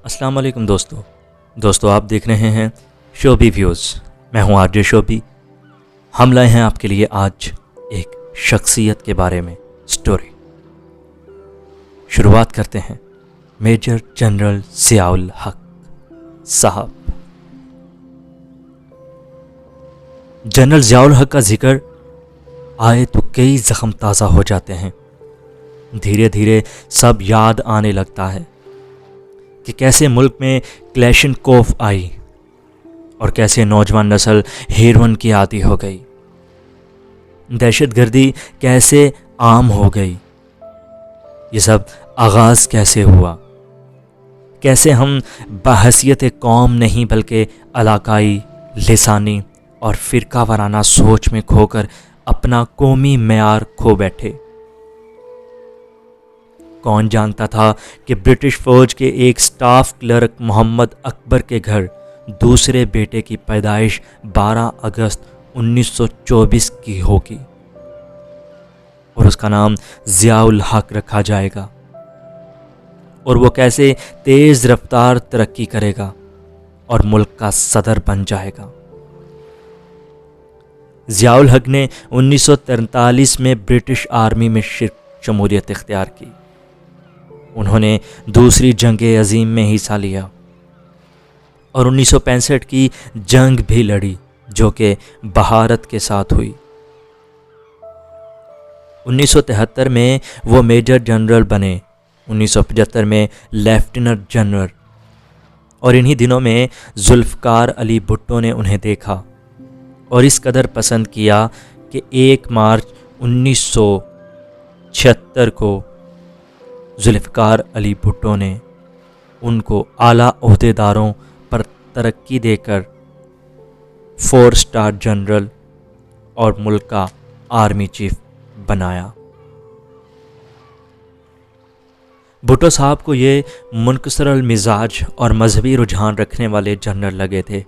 السلام علیکم دوستو آپ دیکھ رہے ہیں شوبی ویوز. میں ہوں آر جے شوبی. ہم لائے ہیں آپ کے لیے آج ایک شخصیت کے بارے میں سٹوری. شروعات کرتے ہیں میجر جنرل ضیاء الحق صاحب. جنرل ضیاء الحق کا ذکر آئے تو کئی زخم تازہ ہو جاتے ہیں. دھیرے دھیرے سب یاد آنے لگتا ہے کہ کیسے ملک میں کلیشنکوف آئی اور کیسے نوجوان نسل ہیروئن کی عادی ہو گئی. دہشت گردی کیسے عام ہو گئی. یہ سب آغاز کیسے ہوا. کیسے ہم بحیثیت قوم نہیں بلکہ علاقائی، لسانی اور فرقہ وارانہ سوچ میں کھو کر اپنا قومی معیار کھو بیٹھے. کون جانتا تھا کہ برٹش فوج کے ایک سٹاف کلرک محمد اکبر کے گھر دوسرے بیٹے کی پیدائش 12 اگست 1924 کی ہوگی اور اس کا نام ضیاء الحق رکھا جائے گا، اور وہ کیسے تیز رفتار ترقی کرے گا اور ملک کا صدر بن جائے گا. ضیاء الحق نے 1943 میں برٹش آرمی میں شمولیت اختیار کی. انہوں نے دوسری جنگ عظیم میں حصہ لیا اور 1965 کی جنگ بھی لڑی جو کہ بھارت کے ساتھ ہوئی. 1973 میں وہ میجر جنرل بنے. 1975 میں لیفٹیننٹ جنرل، اور انہی دنوں میں ذوالفقار علی بھٹو نے انہیں دیکھا اور اس قدر پسند کیا کہ 1 مارچ 1976 کو ذوالفقار علی بھٹو نے ان کو اعلیٰ عہدیداروں پر ترقی دے کر 4 اسٹار جنرل اور ملک کا آرمی چیف بنایا. بھٹو صاحب کو یہ منکسر المزاج اور مذہبی رجحان رکھنے والے جنرل لگے تھے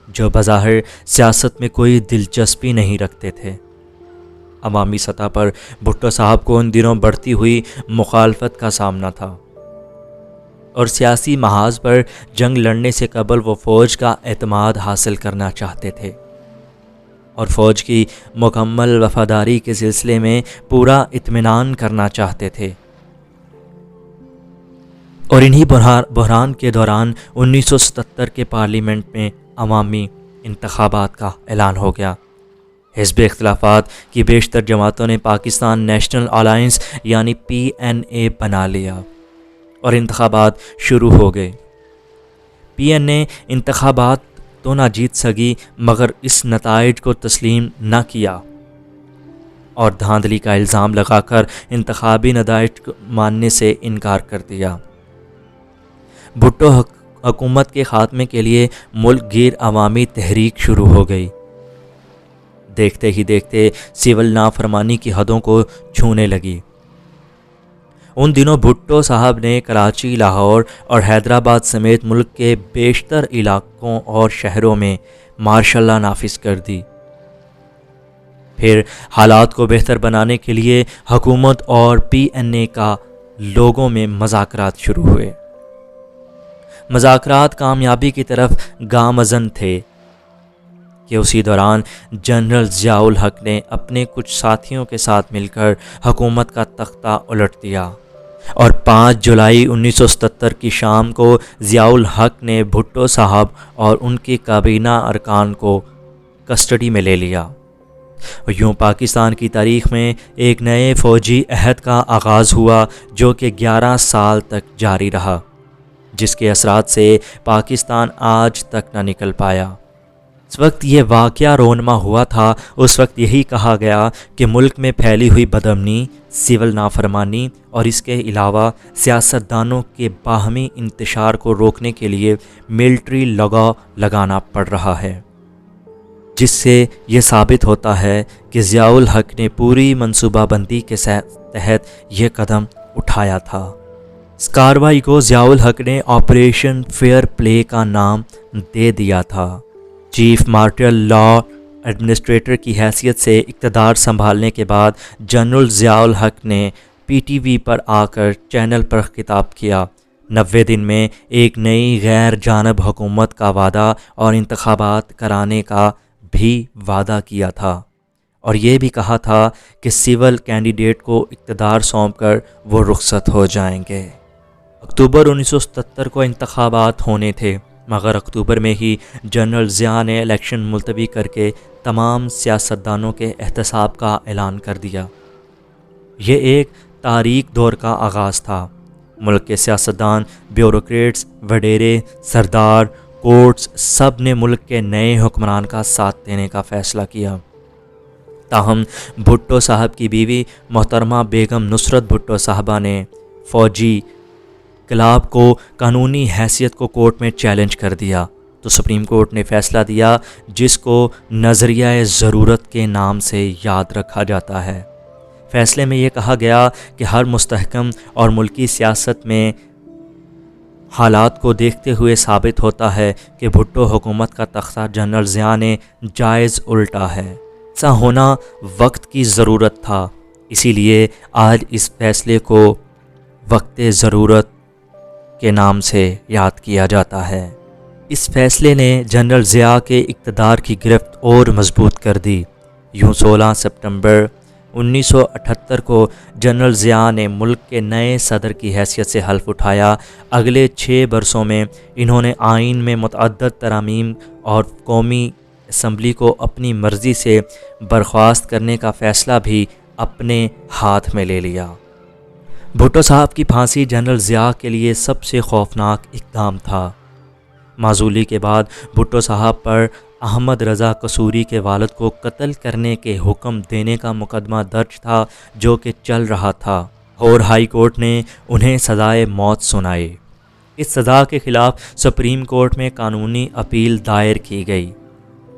جو بظاہر سیاست میں کوئی دلچسپی نہیں رکھتے تھے. عوامی سطح پر بھٹو صاحب کو ان دنوں بڑھتی ہوئی مخالفت کا سامنا تھا اور سیاسی محاذ پر جنگ لڑنے سے قبل وہ فوج کا اعتماد حاصل کرنا چاہتے تھے اور فوج کی مکمل وفاداری کے سلسلے میں پورا اطمینان کرنا چاہتے تھے. اور انہی بحران کے دوران 1977 کے پارلیمنٹ میں عوامی انتخابات کا اعلان ہو گیا. حزب اختلافات کی بیشتر جماعتوں نے پاکستان نیشنل الائنس یعنی PNA بنا لیا اور انتخابات شروع ہو گئے. PNA انتخابات تو نہ جیت سکی مگر اس نتائج کو تسلیم نہ کیا اور دھاندلی کا الزام لگا کر انتخابی نتائج ماننے سے انکار کر دیا. بھٹو حکومت کے خاتمے کے لیے ملک گیر عوامی تحریک شروع ہو گئی. دیکھتے ہی دیکھتے سول نافرمانی کی حدوں کو چھونے لگی. ان دنوں بھٹو صاحب نے کراچی، لاہور اور حیدرآباد سمیت ملک کے بیشتر علاقوں اور شہروں میں مارشل لاء نافذ کر دی. پھر حالات کو بہتر بنانے کے لیے حکومت اور PNA کا لوگوں میں مذاکرات شروع ہوئے. مذاکرات کامیابی کی طرف گامزن تھے کہ اسی دوران جنرل ضیاء الحق نے اپنے کچھ ساتھیوں کے ساتھ مل کر حکومت کا تختہ الٹ دیا اور 5 جولائی 1977 کی شام کو ضیاء الحق نے بھٹو صاحب اور ان کی کابینہ ارکان کو کسٹڈی میں لے لیا. یوں پاکستان کی تاریخ میں ایک نئے فوجی عہد کا آغاز ہوا جو کہ 11 سال تک جاری رہا، جس کے اثرات سے پاکستان آج تک نہ نکل پایا. اس وقت یہ واقعہ رونما ہوا تھا. اس وقت یہی کہا گیا کہ ملک میں پھیلی ہوئی بدامنی، سول نافرمانی اور اس کے علاوہ سیاستدانوں کے باہمی انتشار کو روکنے کے لیے ملٹری لگانا پڑ رہا ہے، جس سے یہ ثابت ہوتا ہے کہ ضیاء الحق نے پوری منصوبہ بندی کے تحت یہ قدم اٹھایا تھا. اس کارروائی کو ضیاء الحق نے آپریشن فیئر پلے کا نام دے دیا تھا. چیف مارشل لاء ایڈمنسٹریٹر کی حیثیت سے اقتدار سنبھالنے کے بعد جنرل ضیاء الحق نے PTV پر آ کر چینل پر خطاب کیا. 90 दिन में एक नई गैर जानब हुकूमत का वादा और इंतखाबात कराने का भी वादा किया था, और ये भी कहा था कि सिविल कैंडिडेट को इक़्तिदार सौंपकर वो रुखसत हो जाएंगे। अक्टूबर 1977 को इंतखाबात होने थे, मगर अक्टूबर में ही जनरल ज़िया ने इलेक्शन मुलतवी करके तमाम सियासतदानों के एहतसाब का ऐलान कर दिया। ये एक तारीख दौर का आगाज़ था। मुल्क के सियासतदान, ब्यूरोक्रेट्स, वडेरे, सरदार, कोर्ट्स सब ने मुल्क के नए हुक्मरान का साथ देने का फ़ैसला किया। ताहम भुट्टो साहब की बीवी मोहतरमा बेगम नुसरत भुट्टो साहबा ने फ़ौजी इन्क़लाब को कानूनी हैसियत को कोर्ट में चैलेंज कर दिया, तो सुप्रीम कोर्ट ने फ़ैसला दिया जिसको नज़रिया ज़रूरत के नाम से याद रखा जाता है। फ़ैसले में ये कहा गया कि हर मुस्तहकम और मुल्की सियासत में हालात को देखते हुए साबित होता है कि भुट्टो हुकूमत का तख्ता जनरल ज़िया ने जायज़ उल्टा है। ऐसा होना वक्त की ज़रूरत था, इसीलिए आज इस फ़ैसले को वक्त ज़रूरत के नाम से याद किया जाता है। इस फ़ैसले ने जनरल ज़िया के इक़्तिदार की गिरफ्त और मजबूत कर दी। यूँ 16 सितंबर 1978 को जनरल ज़िया ने मुल्क के नए सदर की हैसियत से हल्फ उठाया। अगले 6 बरसों में इन्होंने आइन में मुतअद्दद तरामीम और कौमी असम्बली को अपनी मर्ज़ी से बर्खास्त करने का फ़ैसला भी अपने हाथ में ले लिया। भुट्टो साहब की फांसी जनरल ज़िया के लिए सबसे खौफनाक इक़दाम था। माजूली के बाद भुट्टो साहब पर अहमद रज़ा कसूरी के वालिद को कत्ल करने के हुक्म देने का मुकदमा दर्ज था, जो कि चल रहा था, और हाई कोर्ट ने उन्हें सज़ाए मौत सुनाई। इस सज़ा के ख़िलाफ़ सुप्रीम कोर्ट में कानूनी अपील दायर की गई।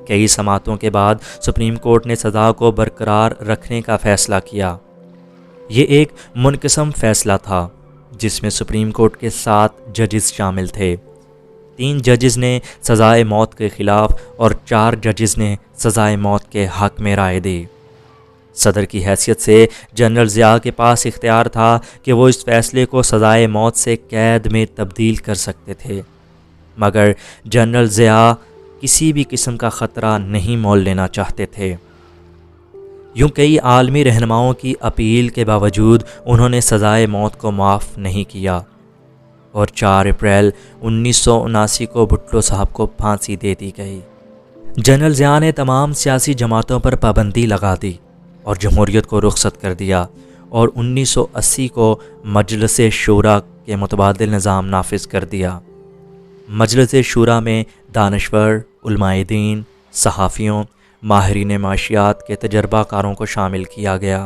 कई समातों के बाद सुप्रीम कोर्ट ने सज़ा को बरकरार रखने का फ़ैसला किया। ये एक मुनक़िसम फ़ैसला था जिसमें सुप्रीम कोर्ट के 7 जजेस शामिल थे। 3 जजेस ने सज़ाए मौत के ख़िलाफ़ और 4 जजेस ने सज़ाए मौत के हक़ में राय दी। सदर की हैसियत से जनरल ज़िया के पास इख्तियार था कि वो इस फ़ैसले को सज़ाए मौत से कैद में तब्दील कर सकते थे, मगर जनरल ज़िया किसी भी किस्म का ख़तरा नहीं मोल लेना चाहते थे। यूँ कई आलमी रहनुमाओं की अपील के बावजूद उन्होंने सज़ाए मौत को माफ़ नहीं किया, और 4 अप्रैल 1979 को भुट्टो साहब को फांसी दे दी गई। जनरल ज़िया ने तमाम सियासी जमातों पर पाबंदी लगा दी और जमहूरियत को रुखसत कर दिया, और 1980 को मजलिस शूरा के मुतबादिल निज़ाम नाफिज कर दिया। मजलिस शूरा में दानश्वर, उलमाए दीन, सहाफ़ियों, माहिरीन माशियात के तजर्बाकारों को शामिल किया गया।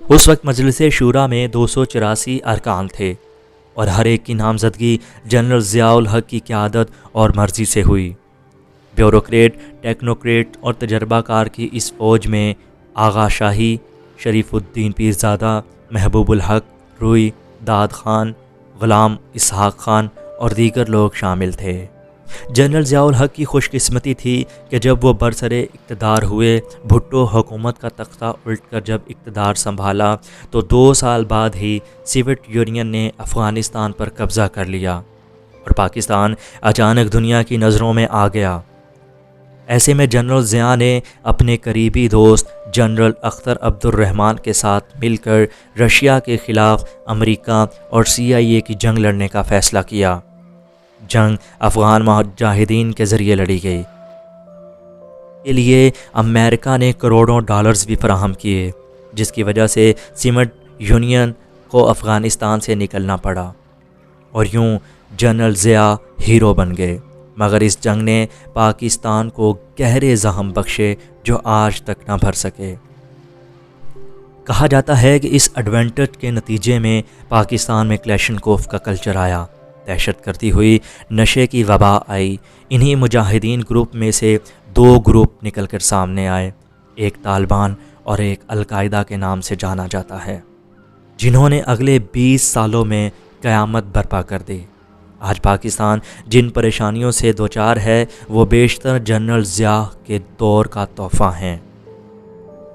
उस वक्त मजलिस शूरा में 284 अरकान थे, और हर एक की नामजदगी जनरल ज़ियाउल हक़ की क़यादत और मर्ज़ी से हुई। ब्यूरोक्रेट, टेक्नोक्रेट और तजर्बाकार की इस फ़ौज में आगा शाही, शरीफुद्दीन पीरज़ादा, महबूबुल हक़, रूई, दाद खान, ग़ुलाम इसहाक़ खान और दीगर लोग शामिल थे। जनरल ज़ियाउल हक़ की खुशकिस्मती थी कि जब वो बरसरे इक़्तिदार हुए, भुट्टो हुकूमत का तख्ता उल्टकर जब इक़्तिदार संभाला तो 2 साल बाद ही सोवियत यूनियन ने अफ़गानिस्तान पर कब्ज़ा कर लिया और पाकिस्तान अचानक दुनिया की नज़रों में आ गया। ऐसे में जनरल ज़िया ने अपने करीबी दोस्त जनरल अख्तर अब्दुर्रहमान के साथ मिलकर रशिया के ख़िलाफ़ अमेरिका और CIA की जंग लड़ने का फ़ैसला किया। जंग अफ़गान मुजाहिदीन के ज़रिए लड़ी गई। के लिए अमेरिका ने करोड़ों डॉलर्स भी फराहम किए, जिसकी वजह से सोवियत यूनियन को अफ़गानिस्तान से निकलना पड़ा, और यूँ जनरल ज़िया हीरो बन गए। मगर इस जंग ने पाकिस्तान को गहरे ज़ख्म बख्शे जो आज तक न भर सके। कहा जाता है कि इस एडवेंचर के नतीजे में पाकिस्तान में क्लैशनकोफ का कल्चर आया, दहशत करती हुई नशे की वबा आई। इन्हीं मुजाहिदीन ग्रुप में से 2 ग्रुप निकलकर सामने आए, एक तालिबान और एक अलकायदा के नाम से जाना जाता है, जिन्होंने अगले 20 सालों में क़यामत बर्पा कर दी। आज पाकिस्तान जिन परेशानियों से दोचार है वो बेशतर जनरल ज़िया के दौर का तोहफ़ा हैं।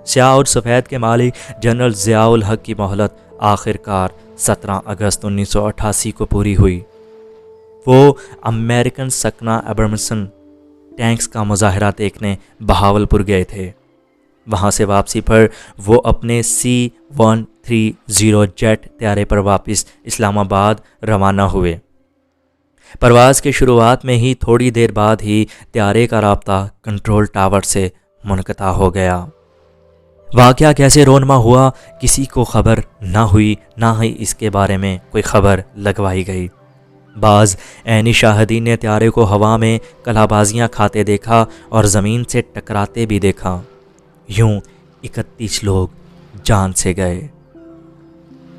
स्याह और सफ़ेद के मालिक जनरल ज़ियाउल हक़ की मोहलत आखिरकार 17 अगस्त 1988 को पूरी हुई, وہ امریکن سکنا ایبرمسن ٹینکس کا مظاہرہ دیکھنے بہاول پور گئے تھے۔ وہاں سے واپسی پر وہ اپنے C-130 جیٹ طیارے پر واپس اسلام آباد روانہ ہوئے۔ پرواز کے شروعات میں ہی تھوڑی دیر بعد ہی طیارے کا رابطہ کنٹرول ٹاور سے منقطع ہو گیا۔ واقعہ کیسے رونما ہوا کسی کو خبر نہ ہوئی، نہ ہی اس کے بارے میں کوئی خبر لگوائی گئی۔ بعض عینی شاہدین نے طیارے کو ہوا میں کلا بازیاں کھاتے دیکھا اور زمین سے ٹکراتے بھی دیکھا۔ یوں 31 لوگ جان سے گئے۔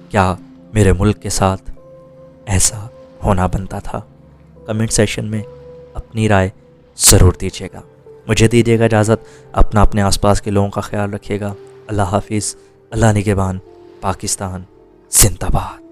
کیا میرے ملک کے ساتھ ایسا ہونا بنتا تھا؟ کمنٹ سیکشن میں اپنی رائے ضرور دیجیے گا۔ مجھے دیجیے گا اجازت، اپنے آس پاس کے لوگوں کا خیال رکھیے گا۔ اللہ حافظ، اللہ نگہبان، پاکستان زندہ باد۔